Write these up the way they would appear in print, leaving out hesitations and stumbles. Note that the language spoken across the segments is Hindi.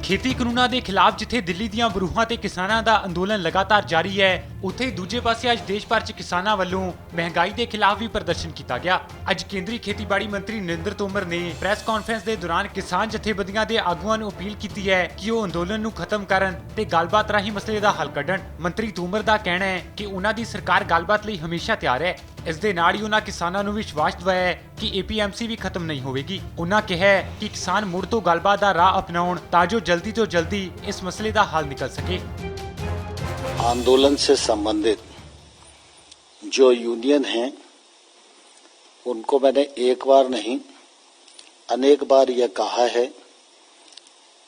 खेती ਕਾਨੂੰਨਾਂ ਦੇ ਖਿਲਾਫ ਜਿੱਥੇ ਦਿੱਲੀ ਦੀਆਂ ਬਰੂਹਾਂ ਤੇ ਕਿਸਾਨਾਂ ਦਾ ਅੰਦੋਲਨ ਲਗਾਤਾਰ ਜਾਰੀ ਹੈ, ਉੱਥੇ ਹੀ ਦੂਜੇ ਪਾਸੇ ਅੱਜ ਦੇਸ਼ ਭਰ 'ਚ ਕਿਸਾਨਾਂ ਵੱਲੋਂ ਮਹਿੰਗਾਈ ਦੇ ਖਿਲਾਫ ਵੀ ਪ੍ਰਦਰਸ਼ਨ ਕੀਤਾ ਗਿਆ। ਅੱਜ ਕੇਂਦਰੀ ਖੇਤੀਬਾੜੀ ਮੰਤਰੀ ਨਰਿੰਦਰ ਤੋਮਰ ਨੇ ਪ੍ਰੈਸ ਕਾਨਫਰੰਸ ਦੇ ਦੌਰਾਨ ਕਿਸਾਨ ਜਥੇਬੰਦੀਆਂ ਦੇ ਆਗੂਆਂ ਨੂੰ ਅਪੀਲ ਕੀਤੀ ਹੈ ਕਿ ਉਹ ਅੰਦੋਲਨ ਨੂੰ ਖਤਮ ਕਰਨ ਤੇ ਗੱਲਬਾਤ ਰਾਹੀਂ ਮਸਲੇ ਦਾ ਹੱਲ ਕੱਢਣ। ਮੰਤਰੀ ਤੋਮਰ ਦਾ ਕਹਿਣਾ ਹੈ ਕਿ ਉਹਨਾਂ ਦੀ ਸਰਕਾਰ ਗੱਲਬਾਤ ਲਈ ਹਮੇਸ਼ਾ ਤਿਆਰ ਹੈ। ਇਸ ਦੇ ਨਾਲ ਹੀ ਉਹਨਾਂ ਕਿਸਾਨਾਂ ਨੂੰ ਵਿਸ਼ਵਾਸ ਦਿਵਾਇਆ ਹੈ ਕਿ APMC ਵੀ ਖਤਮ ਨਹੀਂ ਹੋਵੇਗੀ। ਉਹਨਾਂ ਕਿਹਾ ਕਿ ਕਿਸਾਨ ਮੁੜ ਤੋਂ ਗੱਲਬਾਤ ਦਾ ਰਾਹ ਅਪਣਾਉਣ ਤਾਂ ਜੋ जल्दी तो जल्दी इस मसले का हल निकल सके। आंदोलन से संबंधित जो यूनियन हैं उनको मैंने एक बार नहीं अनेक बार यह कहा है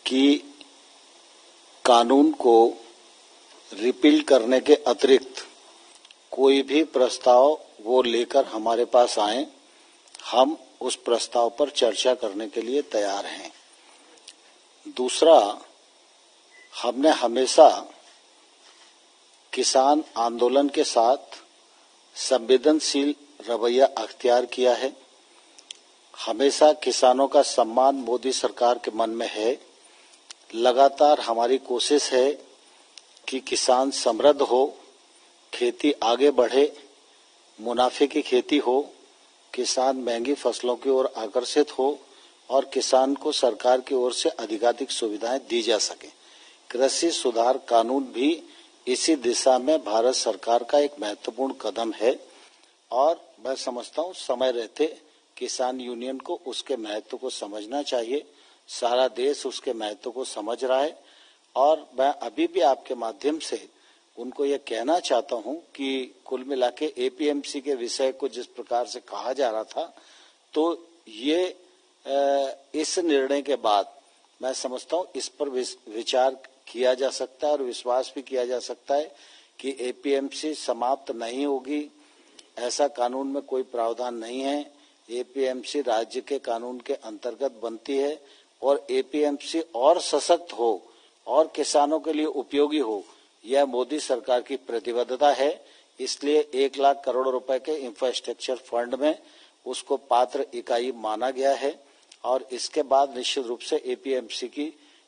कि कानून को रिपील करने के अतिरिक्त कोई भी प्रस्ताव वो लेकर हमारे पास आए, हम उस प्रस्ताव पर चर्चा करने के लिए तैयार हैं। दूसरा, हमने हमेशा किसान आंदोलन के साथ संवेदनशील रवैया अख्तियार किया है। हमेशा किसानों का सम्मान मोदी सरकार के मन में है। लगातार हमारी कोशिश है कि किसान समृद्ध हो, खेती आगे बढ़े, मुनाफे की खेती हो, किसान महंगी फसलों की ओर आकर्षित हो और किसान को सरकार की ओर से अधिकाधिक सुविधाएं दी जा सके। कृषि सुधार कानून भी इसी दिशा में भारत सरकार का एक महत्वपूर्ण कदम है और मैं समझता हूं समय रहते किसान यूनियन को उसके महत्व को समझना चाहिए। सारा देश उसके महत्व को समझ रहा है और मैं अभी भी आपके माध्यम से उनको यह कहना चाहता हूं कि कुल मिला के APMC के विषय को जिस प्रकार से कहा जा रहा था, तो ये इस निर्णय के बाद मैं समझता हूं इस पर विचार किया जा सकता है और विश्वास भी किया जा सकता है कि APMC समाप्त नहीं होगी। ऐसा कानून में कोई प्रावधान नहीं है। APMC राज्य के कानून के अंतर्गत बनती है और APMC और सशक्त हो और किसानों के लिए उपयोगी हो, यह मोदी सरकार की प्रतिबद्धता है। इसलिए 1 लाख करोड़ रुपए के इंफ्रास्ट्रक्चर फंड में उसको पात्र इकाई माना गया है और इसके बाद निश्चित रूप से APMC की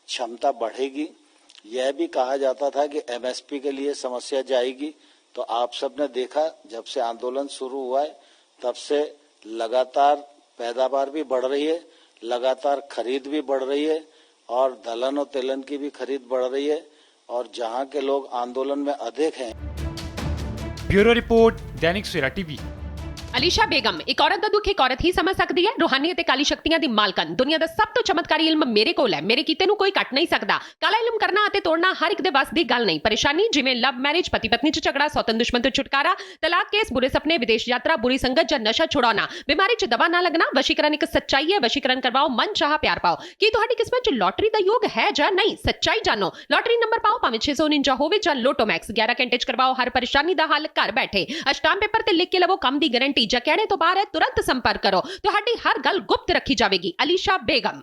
क्षमता बढ़ेगी। यह भी कहा जाता था कि MSP के लिए समस्या जाएगी, तो आप सबने देखा जब से आंदोलन शुरू हुआ है तब से लगातार पैदावार भी बढ़ रही है, लगातार खरीद भी बढ़ रही है और दलहन और तिलहन की भी खरीद बढ़ रही है और जहां के लोग आंदोलन में अधिक हैं। Bureau report, Dainik Savera TV. Elisha Begum ਇੱਕ ਔਰਤ ਦਾ ਦੁੱਖ ਇੱਕ ਔਰਤ ਹੀ ਸਮਝ ਸਕਦੀ ਹੈ। ਰੂਹਾਨੀ ਅਤੇ ਕਾਲੀ ਸ਼ਕਤੀਆਂ ਦੀ ਮਾਲਕਨ, ਦੁਨੀਆ ਦਾ ਸਭ ਤੋਂ ਚਮਤਕਾਰੀ ਇਲਮ ਮੇਰੇ ਕੋਲ ਹੈ। ਮੇਰੇ ਕੀਤੇ ਨੂੰ ਕੋਈ ਕੱਟ ਨਹੀਂ ਸਕਦਾ। ਕਾਲਾ ਇਲਮ ਕਰਨਾ ਅਤੇ ਤੋੜਨਾ ਹਰ ਇੱਕ ਦੇ ਵੱਸ ਦੀ ਗੱਲ ਨਹੀਂ। ਪਰੇਸ਼ਾਨੀ ਜਿਵੇਂ ਲਵ ਮੈਰਿਜ, ਪਤੀ ਪਤਨੀ 'ਚ ਝਗੜਾ, ਸੌਤਨ ਦੁਸ਼ਮਣ ਤੋਂ ਛੁਟਕਾਰਾ, ਤਲਾਕ ਕੇਸ, ਬੁਰੇ ਸੁਪਨੇ, ਵਿਦੇਸ਼ ਯਾਤਰਾ, ਬੁਰੀ ਸੰਗਤ ਜਾਂ ਨਸ਼ਾ ਛੁਡਾਉਣਾ, ਬਿਮਾਰੀ 'ਚ ਦਵਾ ਨਾ ਲੱਗਣਾ। ਵਸ਼ੀਕਰਨ ਇੱਕ ਸੱਚਾਈ ਹੈ। ਵਸ਼ੀਕਰਨ ਕਰਵਾਓ, ਮਨ ਚਾਹਾ ਪਿਆਰ ਪਾਓ। ਕੀ ਤੁਹਾਡੀ ਕਿਸਮਤ 'ਚ ਲੋਟਰੀ ਦਾ ਯੋਗ ਹੈ ਜਾਂ ਨਹੀਂ? ਸੱਚਾਈ ਜਾਣੋ। ਲੋਟਰੀ ਨੰਬਰ ਪਾਓ, ਭਾਵੇਂ 649 ਹੋਵੇ ਜਾਂ ਲੋਟੋ ਮੈਕਸ। 11 ਘੰਟੇ 'ਚ ਕਰਵਾਓ ਹਰ ਪਰੇਸ਼ਾਨੀ ਦਾ ਹੱਲ ਘਰ ਬੈਠੇ। ਅਸ਼ਟਾਮ ਪੇਪਰ ਤੇ ਲਿਖ ਕੇ ਲਵੋ ਕੰਮ ਦੀ ਗਾਰੰਟੀ। ਜਾਂ ਕਹਿਣੇ ਤੋਂ ਬਾਹਰ तुरंत संपर्क करो। ਤੁਹਾਡੀ हर गल गुप्त रखी जाएगी। अलीशा बेगम।